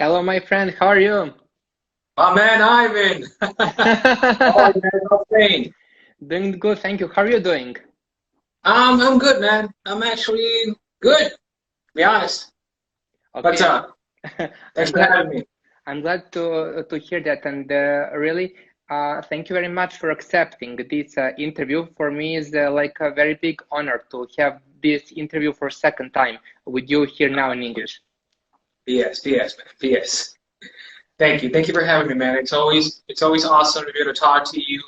Hello, my friend. How are you? My man, Ivan. How are you, man? How's things? Doing good, thank you. How are you doing? I'm good, man. I'm actually good, to be honest. What's Okay, up? Thanks I'm for glad. having me. I'm glad to hear that, and really, thank you very much for accepting this interview. For me, is like a very big honor to have this interview for second time with you here now in English. PS, man. PS. Thank you. Thank you for having me, man. It's always awesome to be able to talk to you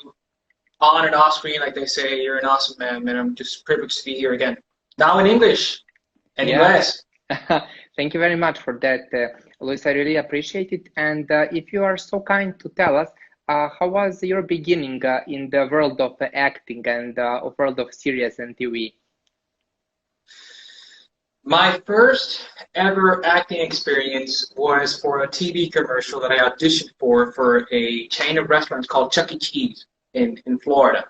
on and off screen, like they say. You're an awesome man, man. I'm just privileged to be here again. Now in English and in Yeah. less. Thank you very much for that, Luis. I really appreciate it. And if you are so kind to tell us, how was your beginning in the world of acting and world of series and TV? My first ever acting experience was for a TV commercial that I auditioned for a chain of restaurants called Chuck E. Cheese in Florida.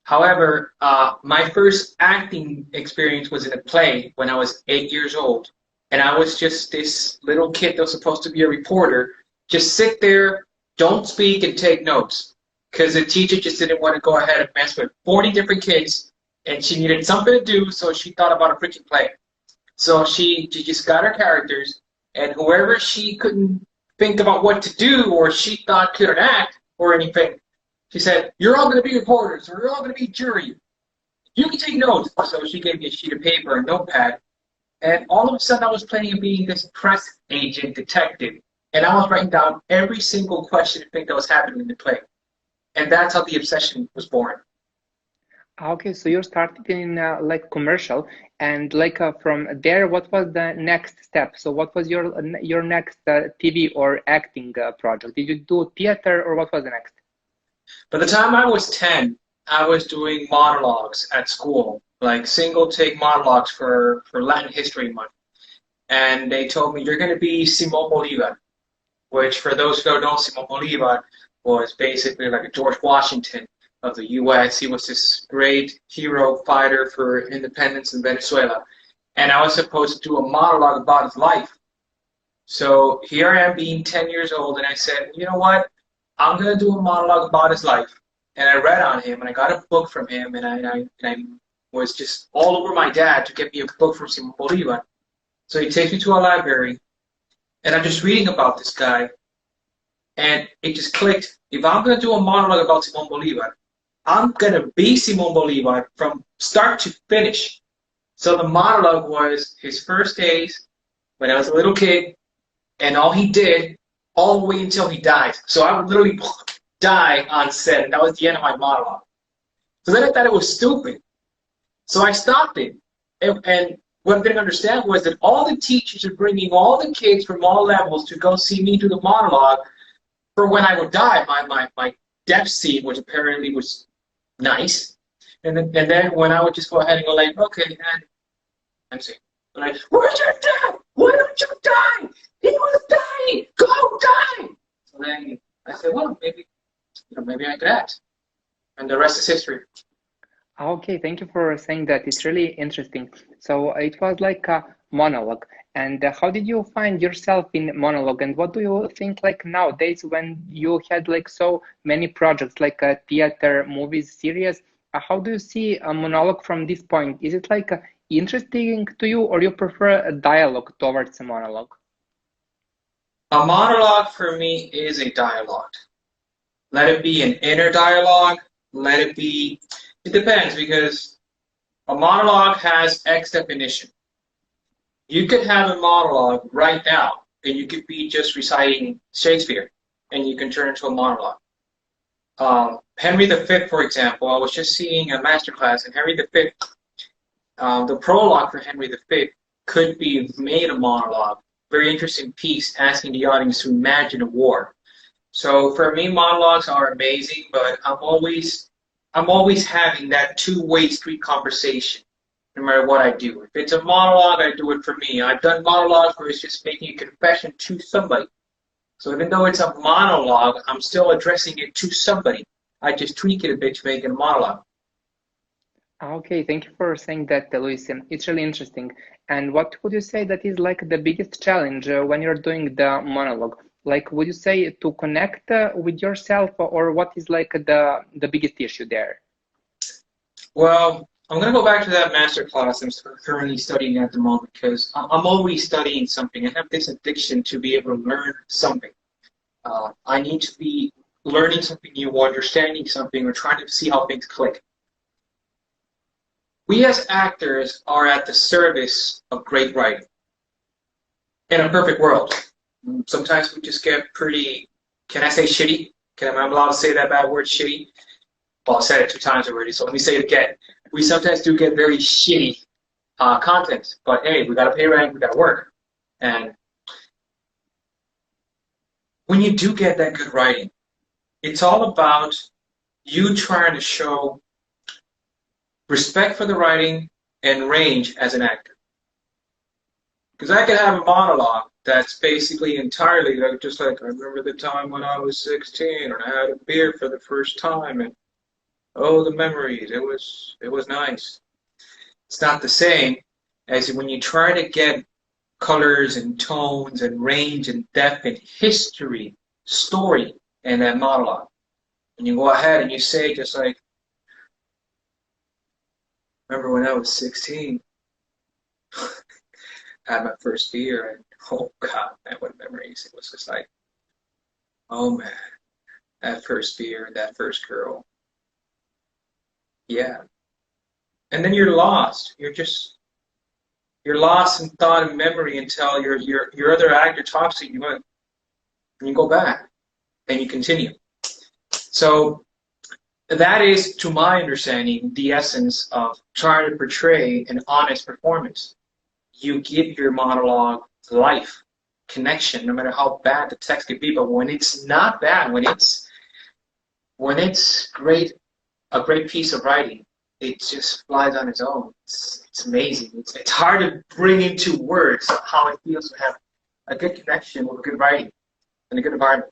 However, my first acting experience was in a play when I was 8 years old. And I was just this little kid that was supposed to be a reporter, just sit there, don't speak, and take notes. Because the teacher just didn't want to go ahead and mess with 40 different kids, and she needed something to do, so she thought about a freaking play. So she just got her characters, and whoever she couldn't think about what to do or she thought couldn't act or anything, she said, "You're all going to be reporters, or you're all going to be jury. You can take notes." So she gave me a sheet of paper and notepad, and all of a sudden I was playing being this press agent detective, and I was writing down every single question and thing that was happening in the play, and that's how the obsession was born. Okay, so you started in like commercial, and like from there, what was the next step? So what was your next TV or acting project? Did you do theater or what was the next? By the time I was 10, I was doing monologues at school, like single take monologues for Latin History Month. And they told me, you're going to be Simon Bolivar, which for those who don't know, Simon Bolivar was basically like a George Washington of the U.S. He was this great hero fighter for independence in Venezuela. And I was supposed to do a monologue about his life. So here I am being 10 years old, and I said, you know what? I'm going to do a monologue about his life. And I read on him, and I got a book from him, and I was just all over my dad to get me a book from Simon Bolivar. So he takes me to a library, and I'm just reading about this guy, and it just clicked. If I'm going to do a monologue about Simon Bolivar, I'm going to be Simon Bolivar from start to finish. So the monologue was his first days when I was a little kid, and all he did all the way until he died. So I would literally die on set, and that was the end of my monologue. So then I thought it was stupid. So I stopped it. And what I didn't understand was that all the teachers are bringing all the kids from all levels to go see me do the monologue for when I would die, my death scene, which apparently was nice. And then when I would just go ahead and go like, okay, and I'm saying, like, where's your dad? Why don't you die? He was dying. Go die. So then I said, well, maybe, maybe I could act. And the rest is history. Okay, thank you for saying that. It's really interesting. So it was like a monologue. And how did you find yourself in monologue? And what do you think like nowadays when you had like so many projects like theater, movies, series? How do you see a monologue from this point? Is it like interesting to you, or you prefer a dialogue towards a monologue? A monologue for me is a dialogue. Let it be an inner dialogue. Let it be, it depends because a monologue has X definition. You could have a monologue right now, and you could be just reciting Shakespeare, and you can turn into a monologue. Henry V, for example, I was just seeing a masterclass, and Henry V, the prologue for Henry V could be made a monologue. Very interesting piece asking the audience to imagine a war. So for me, monologues are amazing, but I'm always having that two-way street conversation, no matter what I do. If it's a monologue, I do it for me. I've done monologues where it's just making a confession to somebody. So even though it's a monologue, I'm still addressing it to somebody. I just tweak it a bit to make it a monologue. Okay, thank you for saying that, Luis. It's really interesting. And what would you say that is like the biggest challenge when you're doing the monologue? Like, would you say to connect with yourself, or what is like the biggest issue there? Well, I'm going to go back to that master class I'm currently studying at the moment because I'm always studying something. I have this addiction to be able to learn something. I need to be learning something new, or understanding something, or trying to see how things click. We as actors are at the service of great writing. In a perfect world, sometimes we just get pretty, can I say shitty? Am I allowed to say that bad word, shitty? Well, I said it 2 times already, so let me say it again. We sometimes do get very shitty content, but hey, we got to pay rent, we got to work. And when you do get that good writing, it's all about you trying to show respect for the writing and range as an actor. Because I could have a monologue that's basically entirely like, just like, I remember the time when I was 16 and I had a beer for the first time, and oh, the memories, it was nice. It's not the same as when you try to get colors and tones and range and depth and history, story in that monologue. And you go ahead and you say just like, remember when I was 16, I had my first beer, and oh God, man, what memories. It was just like, oh man, that first beer and that first girl. Yeah. And then you're lost. You're lost in thought and memory until your other actor talks to you, and you go back and you continue. So that is, to my understanding, the essence of trying to portray an honest performance. You give your monologue life, connection, no matter how bad the text could be. But when it's not bad, when it's great, a great piece of writing, it just flies on its own. It's amazing. It's hard to bring into words how it feels to have a good connection with good writing and a good environment.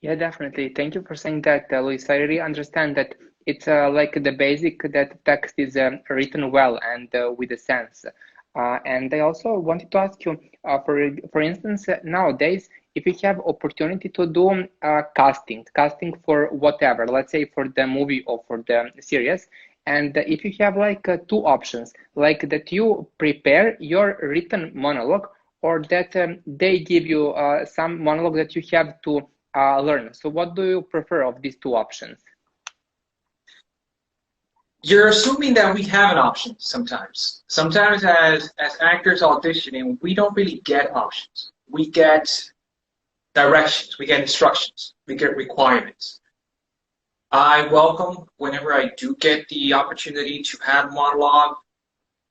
Yeah, definitely. Thank you for saying that, Luis. I really understand that it's like the basic that text is written well and with a sense. And I also wanted to ask you, for instance, nowadays, if you have opportunity to do casting for whatever, let's say for the movie or for the series, and if you have like two options, like that you prepare your written monologue, or that they give you some monologue that you have to learn. So what do you prefer of these two options? You're assuming that we have an option sometimes. Sometimes as actors auditioning, we don't really get options. We get directions, we get instructions, we get requirements. I welcome whenever I do get the opportunity to have monologue.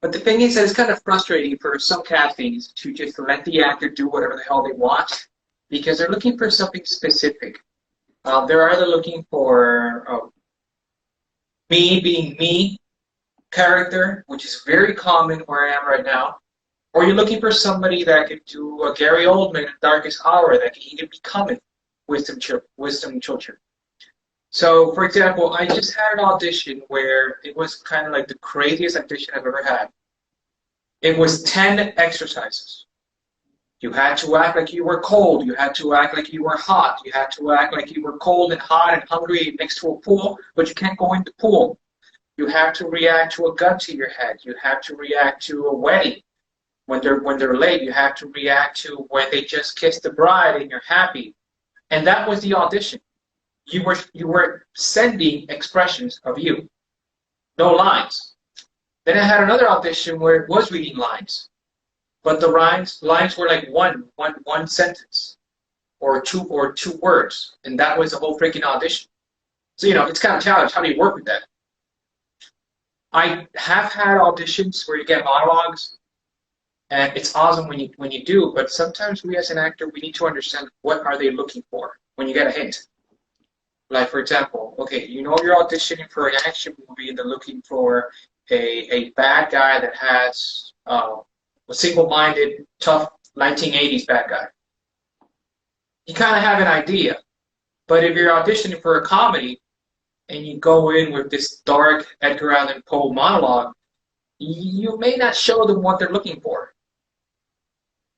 But the thing is that it's kind of frustrating for some castings to just let the actor do whatever the hell they want because they're looking for something specific. They're either looking for me being me character, which is very common where I am right now, or you're looking for somebody that could do a Gary Oldman in Darkest Hour that can even become it, wisdom children. So, for example, I just had an audition where it was kind of like the craziest audition I've ever had. It was 10 exercises. You had to act like you were cold. You had to act like you were hot. You had to act like you were cold and hot and hungry next to a pool, but you can't go in the pool. You have to react to a gun to your head. You have to react to a wedding. When they're late, you have to react to when they just kissed the bride and you're happy. And that was the audition. You were sending expressions of you, no lines. Then I had another audition where it was reading lines, but the lines were like one sentence or two words, and that was the whole freaking audition. So it's kind of a challenge. How do you work with that? I have had auditions where you get monologues, and it's awesome when you do. But sometimes we as an actor, we need to understand what are they looking for when you get a hint. Like, for example, okay, you're auditioning for an action movie and they're looking for a bad guy that has a single-minded, tough 1980s bad guy. You kind of have an idea. But if you're auditioning for a comedy, and you go in with this dark Edgar Allan Poe monologue, you may not show them what they're looking for.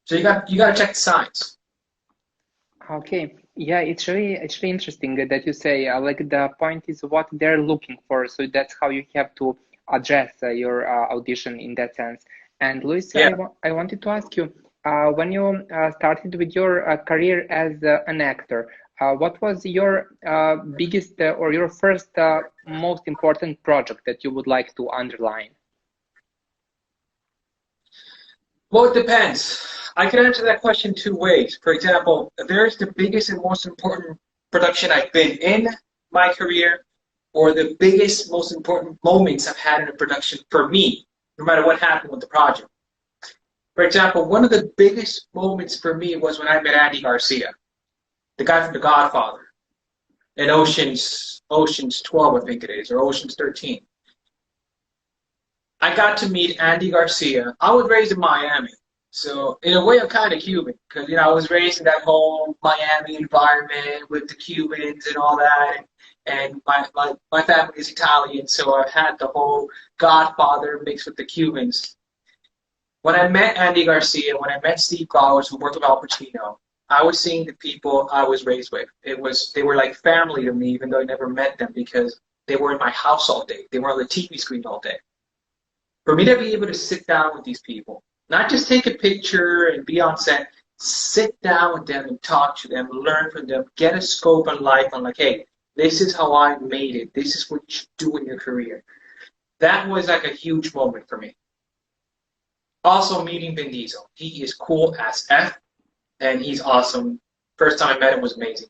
So you got to check the signs. Okay, yeah, it's really interesting that you say like the point is what they're looking for, so that's how you have to address your audition in that sense. And Luis, Yeah. I wanted to ask you, when you started with your career as an actor, what was your biggest or your first most important project that you would like to underline? Well, it depends. I can answer that question two ways. For example, there's the biggest and most important production I've been in my career, or the biggest, most important moments I've had in a production for me, no matter what happened with the project. For example, one of the biggest moments for me was when I met Andy Garcia, the guy from The Godfather, in Ocean's 12, I think it is, or Ocean's 13. I got to meet Andy Garcia. I was raised in Miami, so in a way I'm kind of Cuban because I was raised in that whole Miami environment with the Cubans and all that, and my family is Italian, so I've had the whole Godfather mixed with the Cubans. When I met Andy Garcia, when I met Steve Gowers, who worked with Al Pacino, I was seeing the people I was raised with. They were like family to me, even though I never met them because they were in my house all day. They were on the TV screen all day. For me to be able to sit down with these people, not just take a picture and be on set, sit down with them and talk to them, learn from them, get a scope on life on like, hey, this is how I made it. This is what you do in your career. That was like a huge moment for me. Also meeting Vin Diesel. He is cool as F, and he's awesome. First time I met him was amazing.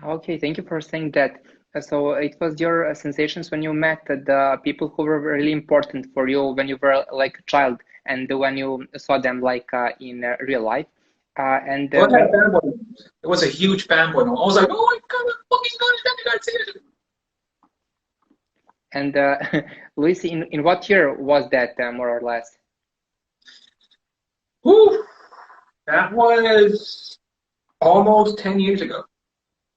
Okay, thank you for saying that. So it was your sensations when you met the people who were really important for you when you were like a child and when you saw them like in real life. And Well, I had a when fanboy. It was a huge fanboy. I was like, oh my god, what the fuck is going on? and Luis, in what year was that more or less? Whew, that was almost 10 years ago.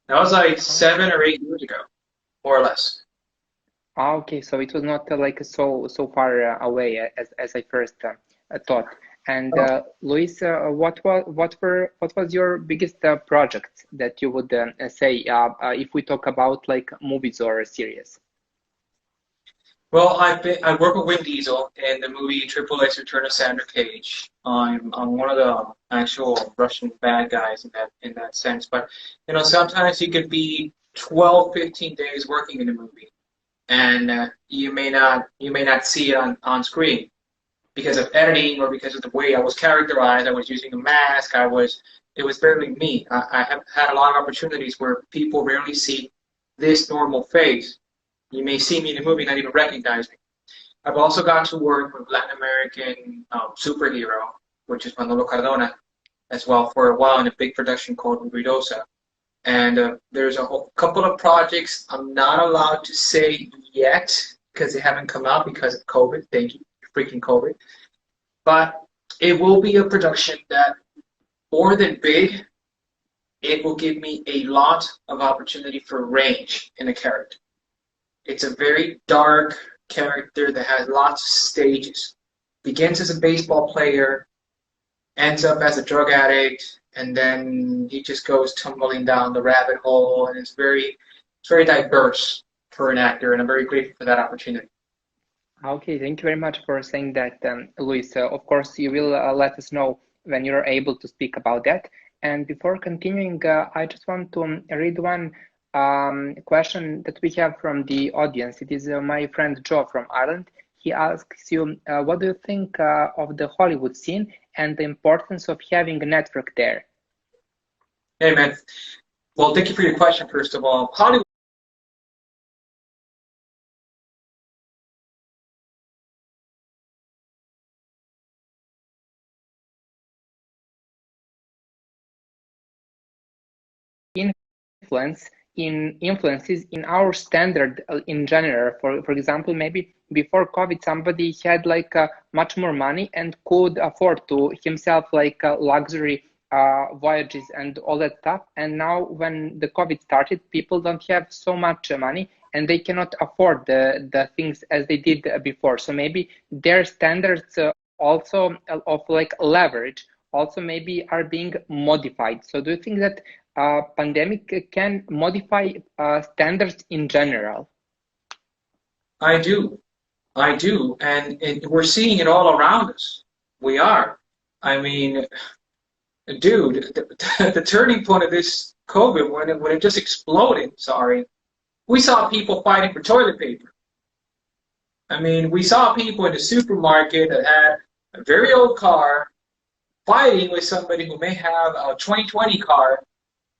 That was like 7 or 8 years ago, more or less. Okay, so it was not like so far away as I first thought. And Luis, what was your biggest project that you would say if we talk about like movies or a series? Well, I work with Vin Diesel in the movie Triple X Return of Sandra Cage. I'm one of the actual Russian bad guys in that sense. But sometimes you could be 12, 15 days working in a movie, and you may not see it on screen because of editing or because of the way I was characterized. I was using a mask. It was barely me. I have had a lot of opportunities where people rarely see this normal face. You may see me in a movie and not even recognize me. I've also got to work with Latin American superhero, which is Manolo Cardona, as well for a while in a big production called Ruidosa. And there's a couple of projects I'm not allowed to say yet because they haven't come out because of COVID. Thank you, freaking COVID. But it will be a production that, more than big, it will give me a lot of opportunity for range in a character. It's a very dark character that has lots of stages. Begins as a baseball player, ends up as a drug addict, and then he just goes tumbling down the rabbit hole, and it's very diverse for an actor, and I'm very grateful for that opportunity. Okay, thank you very much for saying that, Luis. Of course, you will let us know when you're able to speak about that. And before continuing, I just want to read one question that we have from the audience. It is my friend Joe from Ireland. He asks you, what do you think of the Hollywood scene and the importance of having a network there? Hey, man. Well, thank you for your question, first of all. Hollywood Influence in influences in our standard in general. For example, maybe before COVID, somebody had like much more money and could afford to himself like luxury voyages and all that stuff. And now when the COVID started, people don't have so much money and they cannot afford the things as they did before. So maybe their standards also of like leverage also maybe are being modified. So do you think that pandemic can modify standards in general? I do. I do. And we're seeing it all around us. We are. I mean, dude, the turning point of this COVID, when it just exploded, sorry, we saw people fighting for toilet paper. I mean, we saw people in the supermarket that had a very old car fighting with somebody who may have a 2020 car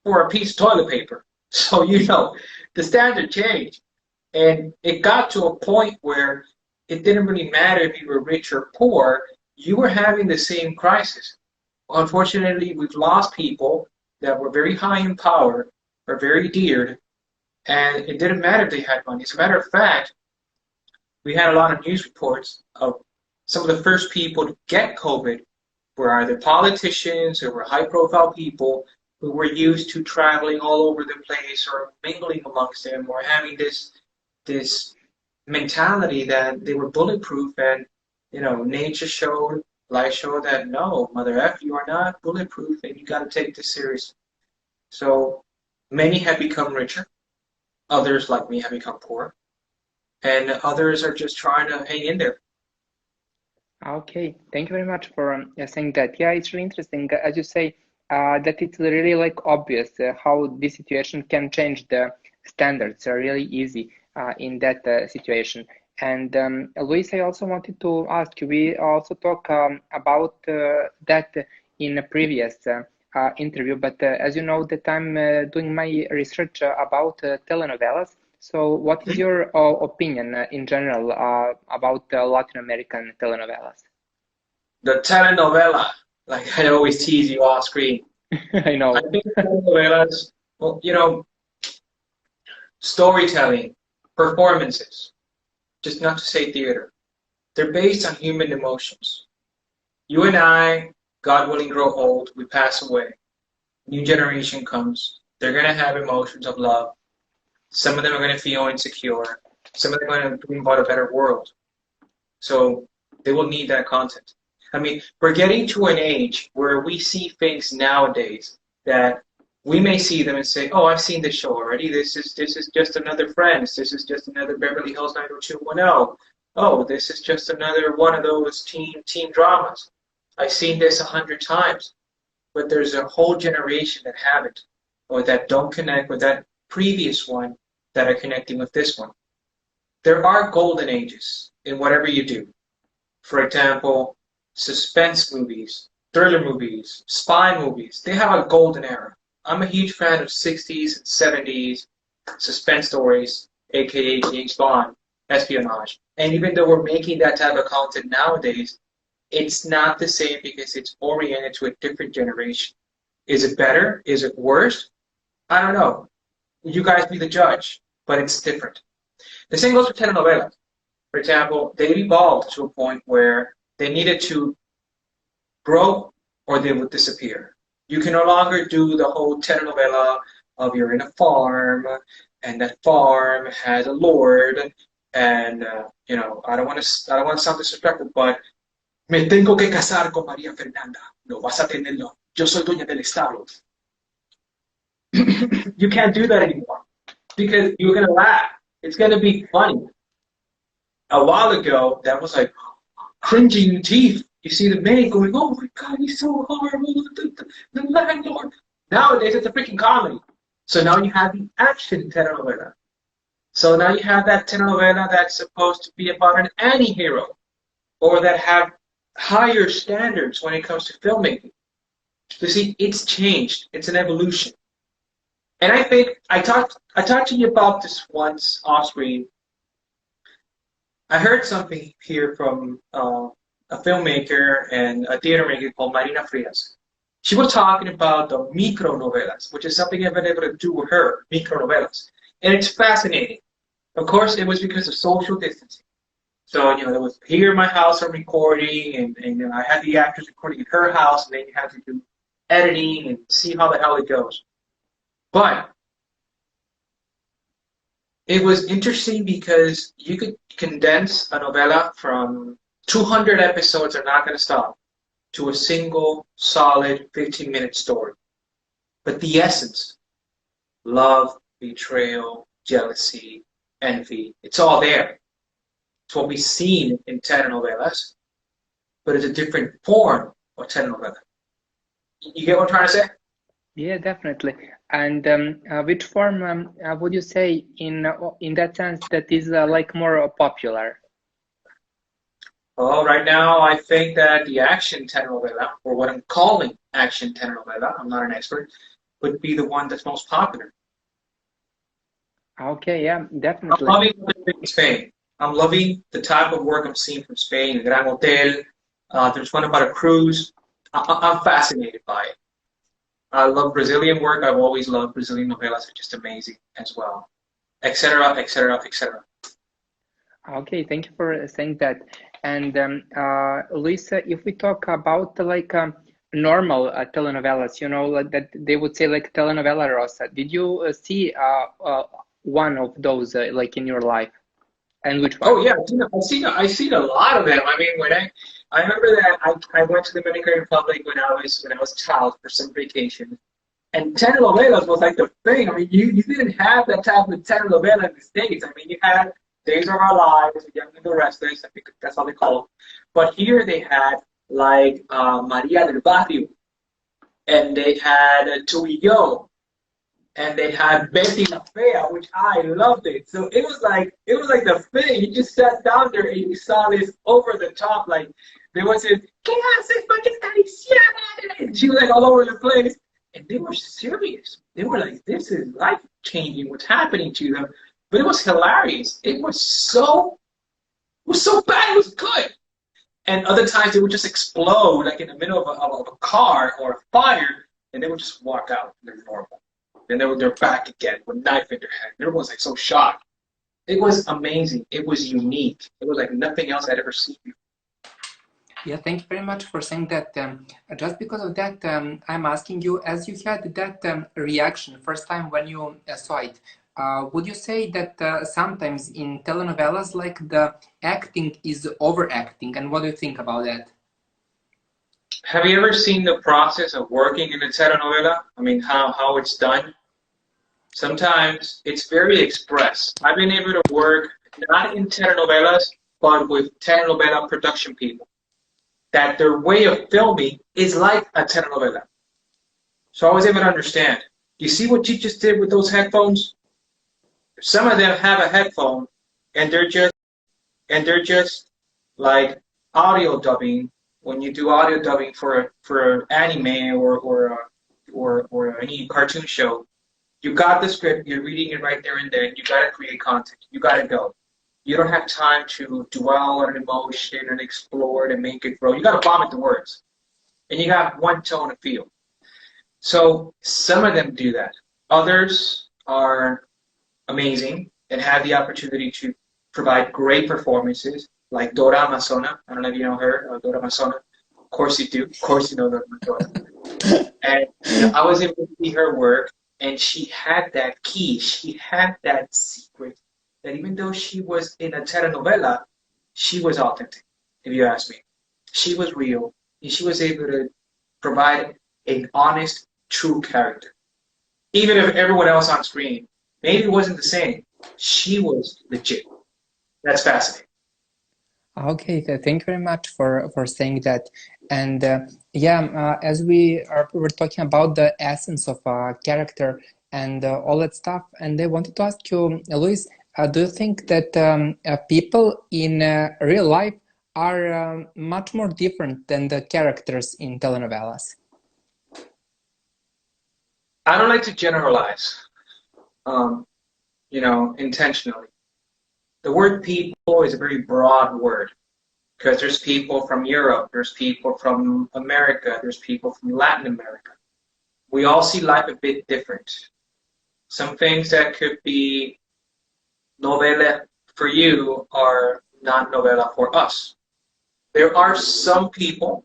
for a piece of toilet paper. So, the standard changed. And it got to a point where it didn't really matter if you were rich or poor, you were having the same crisis. Unfortunately, we've lost people that were very high in power or very dear, and it didn't matter if they had money. As a matter of fact, we had a lot of news reports of some of the first people to get COVID were either politicians or were high-profile people who were used to traveling all over the place or mingling amongst them or having this mentality that they were bulletproof, and nature showed, life showed that no, mother F, you are not bulletproof and you got to take this seriously. So many have become richer, others like me have become poor, and others are just trying to hang in there. Okay, thank you very much for saying that. Yeah, it's really interesting, as you say, that it's really like obvious how this situation can change the standards really easy in that situation. And Luis, I also wanted to ask you, we also talk about that in a previous interview, but as you know that I'm doing my research about telenovelas. So what is your opinion in general about Latin American telenovelas? The telenovela, like I always tease you off screen. I know. I think telenovelas, well, storytelling, performances, just not to say theater, they're based on human emotions. You and I, God willing, grow old, we pass away. New generation comes. They're going to have emotions of love. Some of them are going to feel insecure. Some of them are going to dream about a better world. So they will need that content. I mean, we're getting to an age where we see things nowadays that we may see them and say, "Oh, I've seen this show already. This is just another Friends. This is just another Beverly Hills 90210. Oh, this is just another one of those teen dramas. I've seen this 100 times." But there's a whole generation that haven't, or that don't connect with that previous one, that are connecting with this one. There are golden ages in whatever you do. For example, suspense movies, thriller movies, spy movies. They have a golden era. I'm a huge fan of 60s and 70s suspense stories, aka James Bond, espionage. And even though we're making that type of content nowadays, it's not the same because it's oriented to a different generation. Is it better? Is it worse? I don't know. You guys be the judge, but it's different. The same goes for telenovelas. For example, they've evolved to a point where they needed to grow or they would disappear. You can no longer do the whole telenovela of you're in a farm and that farm has a lord, and I don't want to sound disrespectful, but me tengo que casar con María Fernanda. No vas a tenerlo. Yo soy dueña del establo. You can't do that anymore because you're gonna laugh. It's gonna be funny. A while ago, that was like cringing your teeth. You see the maid going, "Oh my God, he's so horrible, the landlord." Nowadays, it's a freaking comedy. So now you have the action telenovela. So now you have that telenovela that's supposed to be about an anti-hero, or that have higher standards when it comes to filmmaking. You see, it's changed. It's an evolution. And I think I talked to you about this once off screen. I heard something here from a filmmaker and a theater maker called Marina Frias. She was talking about the micronovelas, which is something I've been able to do with her, micronovelas. And it's fascinating. Of course, it was because of social distancing. So, there was here in my house I'm recording, and I had the actors recording in her house, and then you had to do editing and see how the hell it goes. But it was interesting because you could condense a novela from 200 episodes are not going to stop to a single solid 15-minute story. But the essence, love, betrayal, jealousy, envy, it's all there. It's what we've seen in telenovelas, but it's a different form of telenovela. You get what I'm trying to say? Yeah, definitely. And which form would you say in that sense that is like more popular? Well, right now I think that the action telenovela, or what I'm calling action telenovela, I'm not an expert, would be the one that's most popular. Okay, yeah, I'm definitely. loving Spain. I'm loving the type of work I'm seeing from Spain, the Gran Hotel. There's one about a cruise. I'm fascinated by it. I love Brazilian work. I've always loved Brazilian novelas. They're just amazing as well, etc., etc., etc. Okay, thank you for saying that. And Lisa, if we talk about like normal telenovelas, you know, like that they would say like telenovela rosa. Did you see one of those like in your life, and which one? Oh yeah, I've seen a lot of them. I mean, I remember that I went to the Dominican Republic when I was a child for some vacation, and telenovelas was like the thing. I mean, you didn't have that type of telenovela in the States. I mean, you had Days of Our Lives, Young and the Restless. I think that's how they call them. But here they had like Maria del Barrio, and they had Tu y Yo, and they had Betty La Fea, which I loved it. So it was like the thing. You just sat down there and you saw this over the top, like there was this ¿Qué haces, Pakistani? And she was like all over the place. And they were serious. They were like, this is life changing, what's happening to them. But it was hilarious. It was so bad, it was good. And other times it would just explode like in the middle of a car or a fire, and they would just walk out. They're normal. Then they're back again with a knife in their hand. Everyone's like so shocked. It was amazing. It was unique. It was like nothing else I'd ever seen before. Yeah, thank you very much for saying that. Just because of that, I'm asking you, as you had that reaction first time when you saw it, would you say that sometimes in telenovelas, like the acting is overacting, and what do you think about that? Have you ever seen the process of working in a telenovela? I mean, how it's done? Sometimes it's very express. I've been able to work not in telenovelas, but with telenovela production people, that their way of filming is like a telenovela. So I was able to understand. You see what you just did with those headphones? Some of them have a headphone and they're just like audio dubbing. When you do audio dubbing for anime or any cartoon show, you got the script, you're reading it right there and then, you gotta create content. You gotta go. You don't have time to dwell on an emotion and explore it and make it grow. You gotta vomit the words. And you got one tone of feel. So some of them do that. Others are amazing and have the opportunity to provide great performances, like Dora Amazona. I don't know if you know her, Dora Amazona. Of course you do. Of course you know Dora. And you know, I was able to see her work, and she had that key. She had that secret that even though she was in a telenovela, she was authentic, if you ask me. She was real, and she was able to provide an honest, true character. Even if everyone else on screen maybe wasn't the same, she was legit. That's fascinating. Okay, thank you very much for saying that. And yeah, as we're talking about the essence of a character and all that stuff, and I wanted to ask you, Luis, do you think that people in real life are much more different than the characters in telenovelas? I don't like to generalize, intentionally. The word people is a very broad word because there's people from Europe, there's people from America, there's people from Latin America. We all see life a bit different. Some things that could be novela for you are not novela for us. There are some people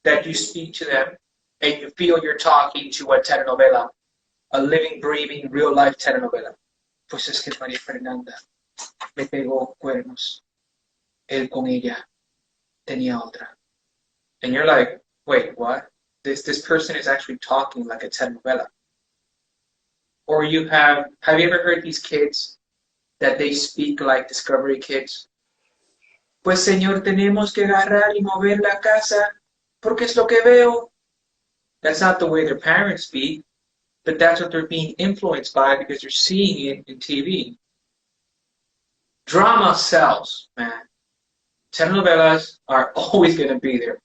that you speak to them and you feel you're talking to a telenovela, a living, breathing, real-life telenovela. Pues es que María Fernanda le pegó cuernos. Él con ella tenía otra. And you're like, wait, what? This person is actually talking like a telenovela. Or have you ever heard these kids that they speak like Discovery Kids? Pues señor, tenemos que agarrar y mover la casa porque es lo que veo. That's not the way their parents speak, but that's what they're being influenced by because they're seeing it in TV. Drama sells, man. Telenovelas are always going to be there.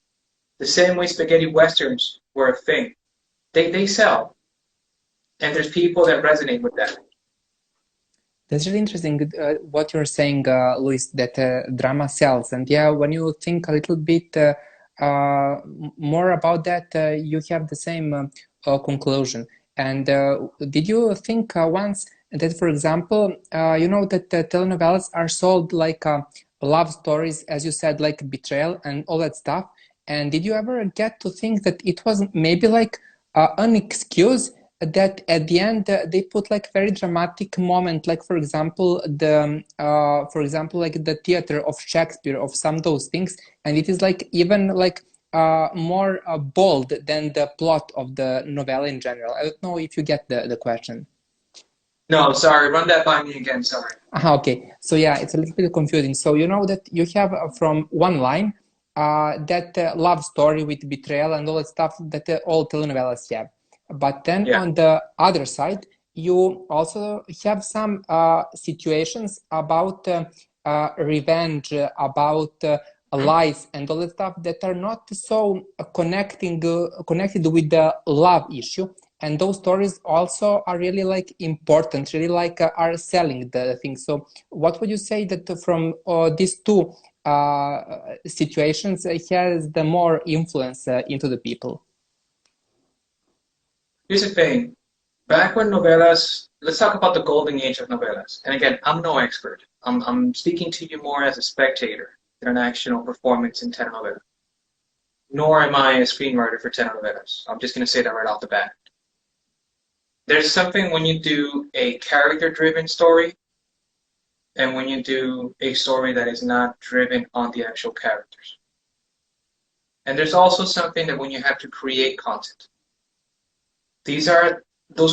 The same way spaghetti westerns were a thing. They sell. And there's people that resonate with that. That's really interesting what you're saying, Luis, that drama sells. And yeah, when you think a little bit more about that, you have the same conclusion. And did you think once that, for example, you know that telenovelas are sold like love stories, as you said, like betrayal and all that stuff? And did you ever get to think that it was maybe like an excuse that at the end they put like very dramatic moment, like for example like the theater of Shakespeare, of some of those things, and it is like even like more bold than the plot of the novella in general? I don't know if you get the question. No, sorry, run that by me again, sorry. Okay, so yeah, it's a little bit confusing. So you know that you have from one line that love story with betrayal and all that stuff that all telenovelas have. But then on the other side, you also have some situations about revenge, about lies and all that stuff that are not so connected with the love issue. And those stories also are really like important, really like are selling the thing. So what would you say that from these two situations has the more influence into the people? Here's the thing. Back when novelas, let's talk about the golden age of novelas. And again, I'm no expert. I'm speaking to you more as a spectator than an actual performance in telenovela. Nor am I a screenwriter for telenovelas. I'm just going to say that right off the bat. There's something when you do a character-driven story and when you do a story that is not driven on the actual characters. And there's also something that when you have to create content. Those are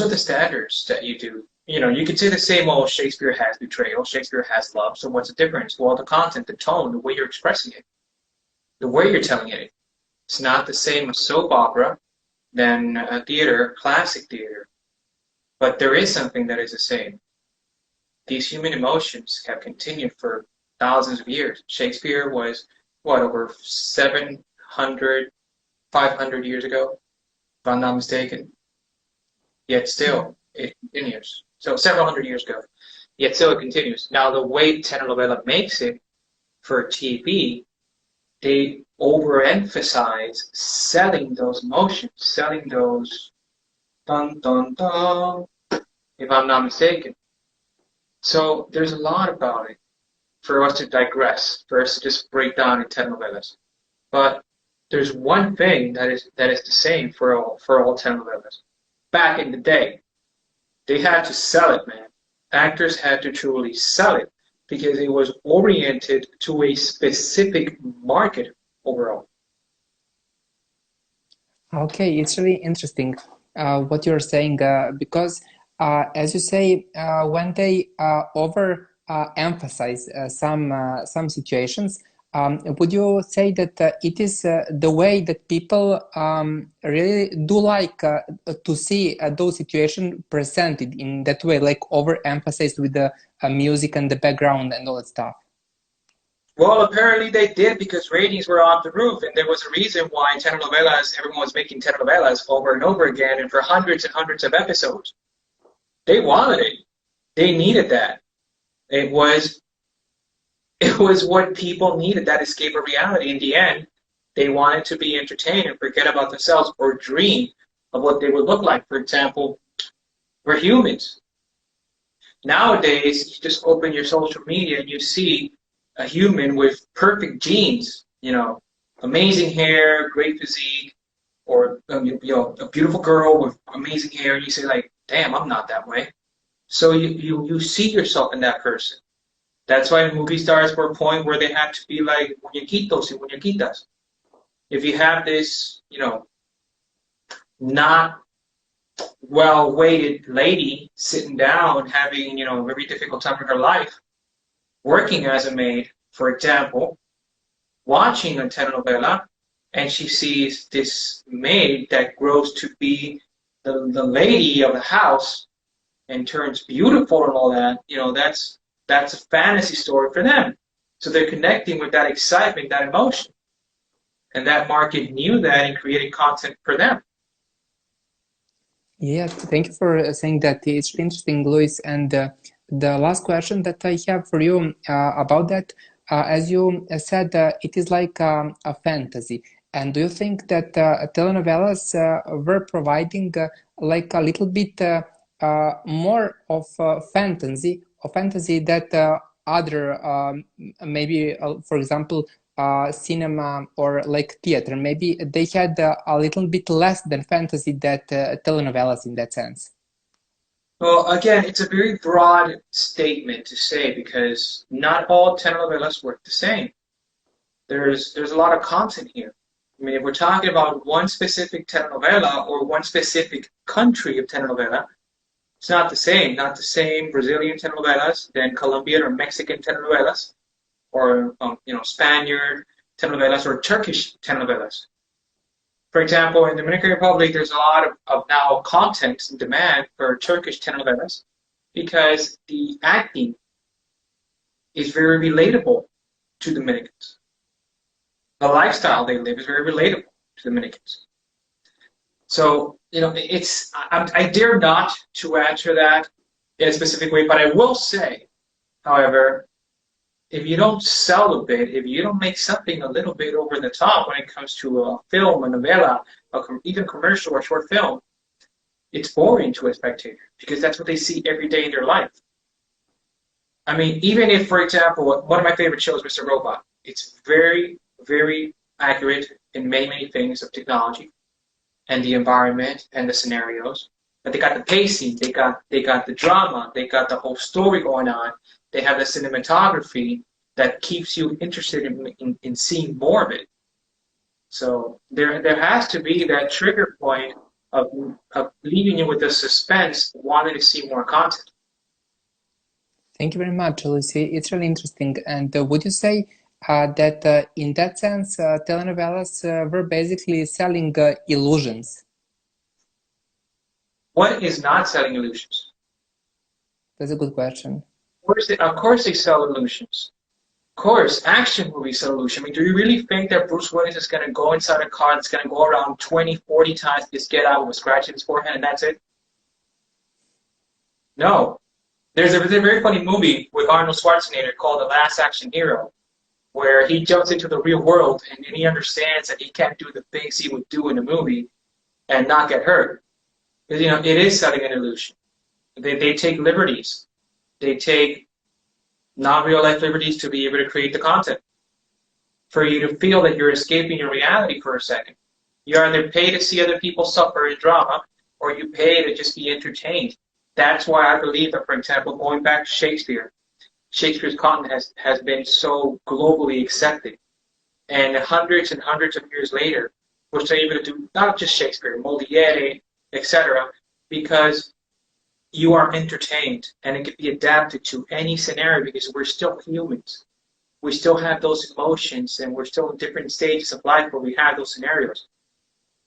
the standards that you do. You know, you could say the same, oh, Shakespeare has betrayal, Shakespeare has love, so what's the difference? Well, the content, the tone, the way you're expressing it, the way you're telling it. It's not the same as soap opera than a theater, classic theater. But there is something that is the same. These human emotions have continued for thousands of years. Shakespeare was, what, over 700, 500 years ago, if I'm not mistaken? Yet still, it continues. So several hundred years ago, yet still it continues. Now, the way telenovela makes it for TV, they overemphasize selling those emotions, selling those dun dun dun, if I'm not mistaken. So there's a lot about it for us to digress, for us to just break down in telenovelas. But there's one thing that is the same for all telenovelas. Back in the day, they had to sell it, man. Actors had to truly sell it because it was oriented to a specific market overall. Okay, it's really interesting what you're saying because, as you say, when they emphasize some situations, would you say that it is the way that people really do like to see those situations presented in that way, like overemphasized with the music and the background and all that stuff? Well, apparently they did because ratings were off the roof, and there was a reason why telenovelas, everyone was making telenovelas over and over again and for hundreds and hundreds of episodes. They wanted it. They needed that. It was what people needed, that escape of reality. In the end, they wanted to be entertained and forget about themselves or dream of what they would look like. For example, we're humans. Nowadays, you just open your social media and you see a human with perfect genes, you know, amazing hair, great physique, or a beautiful girl with amazing hair, and you say like, "Damn, I'm not that way." So you see yourself in that person. That's why movie stars were a point where they had to be like muñequitos and muñequitas. If you have this, not well-weighted lady sitting down having, a very difficult time in her life, working as a maid, for example, watching a telenovela, and she sees this maid that grows to be the lady of the house and turns beautiful and all that, that's a fantasy story for them. So they're connecting with that excitement, that emotion. And that market knew that and created content for them. Yeah, thank you for saying that. It's really interesting, Luis. And the last question that I have for you about that, as you said, it is like a fantasy. And do you think that telenovelas were providing like a little bit more of fantasy that other maybe, for example, cinema or like theater, maybe they had a little bit less than fantasy that telenovelas in that sense. Well, again, it's a very broad statement to say because not all telenovelas work the same. There's a lot of content here. I mean, if we're talking about one specific telenovela or one specific country of telenovela, it's not the same. Not the same Brazilian telenovelas than Colombian or Mexican telenovelas, or Spaniard telenovelas or Turkish telenovelas. For example, in the Dominican Republic, there's a lot of now content and demand for Turkish telenovelas because the acting is very relatable to Dominicans. The lifestyle they live is very relatable to Dominicans. So, I dare not to answer that in a specific way, but I will say, however, if you don't sell a bit, if you don't make something a little bit over the top when it comes to a film, a novela, even commercial or short film, it's boring to a spectator because that's what they see every day in their life. I mean, even if, for example, one of my favorite shows, Mr. Robot, it's very, very accurate in many, many things of technology and the environment and the scenarios. But they got the pacing, they got the drama, they got the whole story going on. They have the cinematography that keeps you interested in seeing more of it. So there has to be that trigger point of leaving you with the suspense, wanting to see more content. Thank you very much, Lucy. It's really interesting. And would you say that in that sense, telenovelas were basically selling illusions? What is not selling illusions? That's a good question. Of course they sell illusions. Of course, action movies sell illusions. I mean, do you really think that Bruce Willis is going to go inside a car that's going to go around 20, 40 times, just get out with a scratch in his forehead, and that's it? No. There's a very funny movie with Arnold Schwarzenegger called The Last Action Hero, where he jumps into the real world and he understands that he can't do the things he would do in a movie and not get hurt. Because, it is selling an illusion. They take liberties. They take non-real life liberties to be able to create the content. For you to feel that you're escaping your reality for a second. You either pay to see other people suffer in drama, or you pay to just be entertained. That's why I believe that, for example, going back to Shakespeare's content has been so globally accepted. And hundreds and hundreds of years later, we're still able to do not just Shakespeare, Moliere, etc., because you are entertained and it can be adapted to any scenario because we're still humans. We still have those emotions and we're still in different stages of life where we have those scenarios.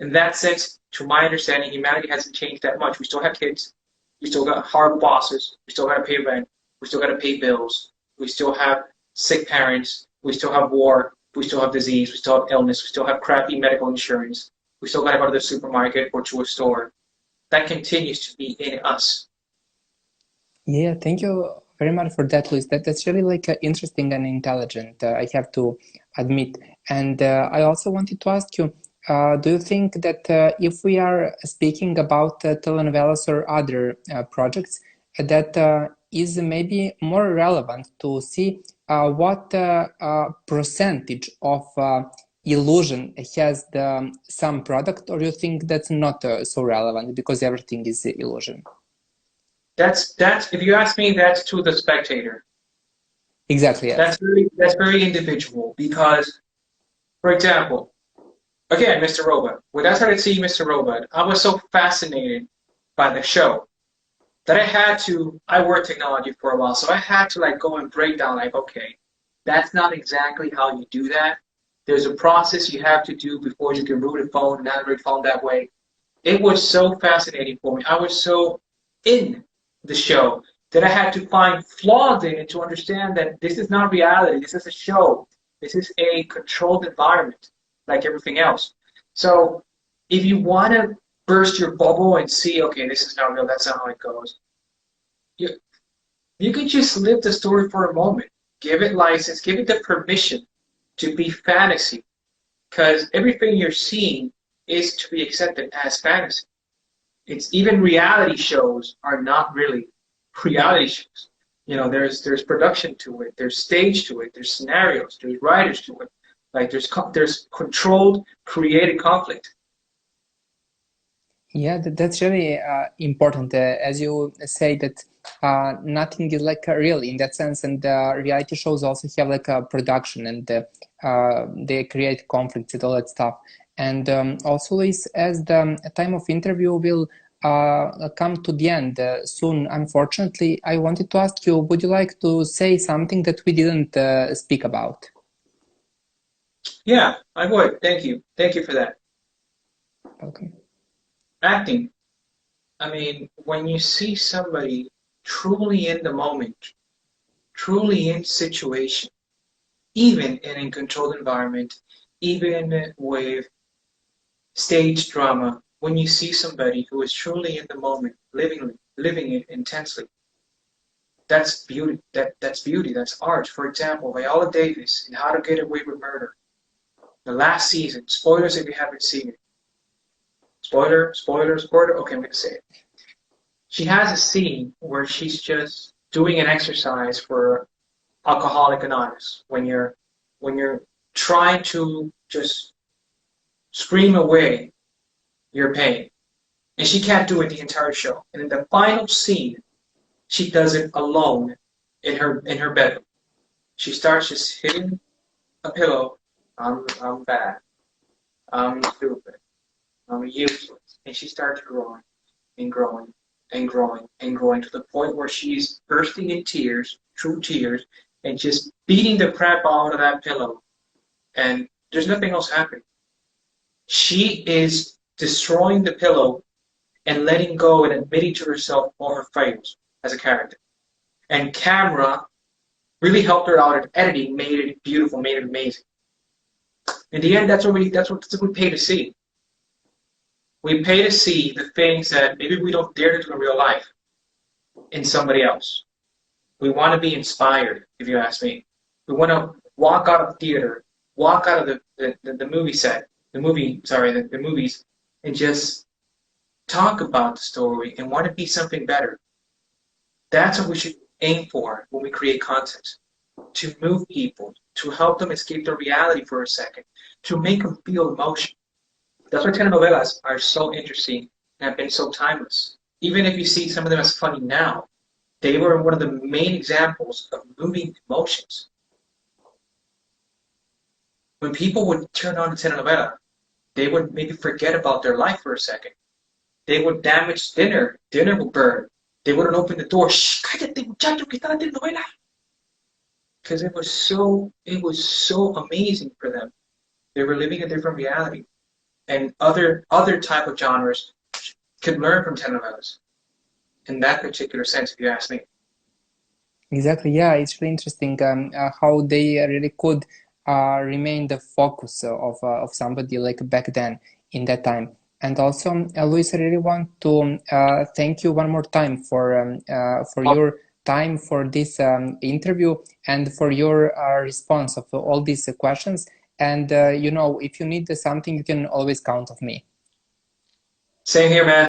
In that sense, to my understanding, humanity hasn't changed that much. We still have kids. We still got hard bosses. We still got to pay rent. We still got to pay bills. We still have sick parents. We still have war. We still have disease. We still have illness. We still have crappy medical insurance. We still got to go to the supermarket or to a store. That continues to be in us. Yeah, thank you very much for that, Luis. That's really like interesting and intelligent, I have to admit. And I also wanted to ask you, do you think that if we are speaking about telenovelas or other projects, that is maybe more relevant to see what percentage of illusion has some product, or you think that's not so relevant because everything is illusion? That's if you ask me, that's to the spectator. Exactly, yes. That's very individual because, for example, again, Mr. Robot. When I started seeing Mr. Robot, I was so fascinated by the show that I worked technology for a while, so I had to like go and break down like, okay, that's not exactly how you do that. There's a process you have to do before you can root a phone and Android phone that way. It was so fascinating for me. I was so in the show that I had to find flaws in it to understand that this is not reality. This is a show. This is a controlled environment, like everything else. So if you want to burst your bubble and see, okay, this is not real, that's not how it goes, you, you can just live the story for a moment. Give it license, give it the permission to be fantasy, because everything you're seeing is to be accepted as fantasy. It's even reality shows are not really reality shows. You know, there's production to it, there's stage to it, there's scenarios, there's writers to it. Like there's controlled, created conflict. Yeah, that's really important. As you say that nothing is like real in that sense, and reality shows also have like a production, and they create conflicts and all that stuff. And also, Luis, as the time of interview will come to the end soon, unfortunately, I wanted to ask you, would you like to say something that we didn't speak about? Yeah, I would. Thank you. Thank you for that. Okay. Acting. I mean, when you see somebody truly in the moment, truly in situation, even in a controlled environment, even with stage drama, when you see somebody who is truly in the moment, living it intensely, that's beauty. That's beauty. That's art. For example, Viola Davis in How to Get Away with Murder, the last season. Spoilers if you haven't seen it. Spoiler. Okay, I'm gonna say it. She has a scene where she's just doing an exercise for Alcoholic Anonymous. When you're trying to just scream away your pain, and she can't do it the entire show. And in the final scene, she does it alone in her bedroom. She starts just hitting a pillow. I'm bad. I'm stupid. I'm useless. And she starts growing and growing and growing and growing to the point where she's bursting in tears, true tears, and just beating the crap out of that pillow. And there's nothing else happening. She is destroying the pillow and letting go and admitting to herself all her failures as a character. And camera really helped her out, and editing made it beautiful, made it amazing. In the end, that's what we pay to see. We pay to see the things that maybe we don't dare to do in real life in somebody else. We want to be inspired, if you ask me. We want to walk out of theater, walk out of the movie set, the movies, and just talk about the story and want to be something better. That's what we should aim for when we create content. To move people, to help them escape their reality for a second, to make them feel emotion. That's why telenovelas are so interesting and have been so timeless. Even if you see some of them as funny now, they were one of the main examples of moving emotions. When people would turn on a telenovela, they would maybe forget about their life for a second. They would damage dinner. Dinner would burn. They wouldn't open the door. Shh, cállate muchacho, que está la telenovela. Because it was so amazing for them. They were living a different reality. And other type of genres could learn from telenovelas in that particular sense, if you ask me. Exactly, yeah, it's really interesting how they really could remain the focus of somebody like back then in that time. And also, Luis, I really want to thank you one more time for your time for this interview and for your response of all these questions. And you know, if you need something, you can always count on me. Same here, man.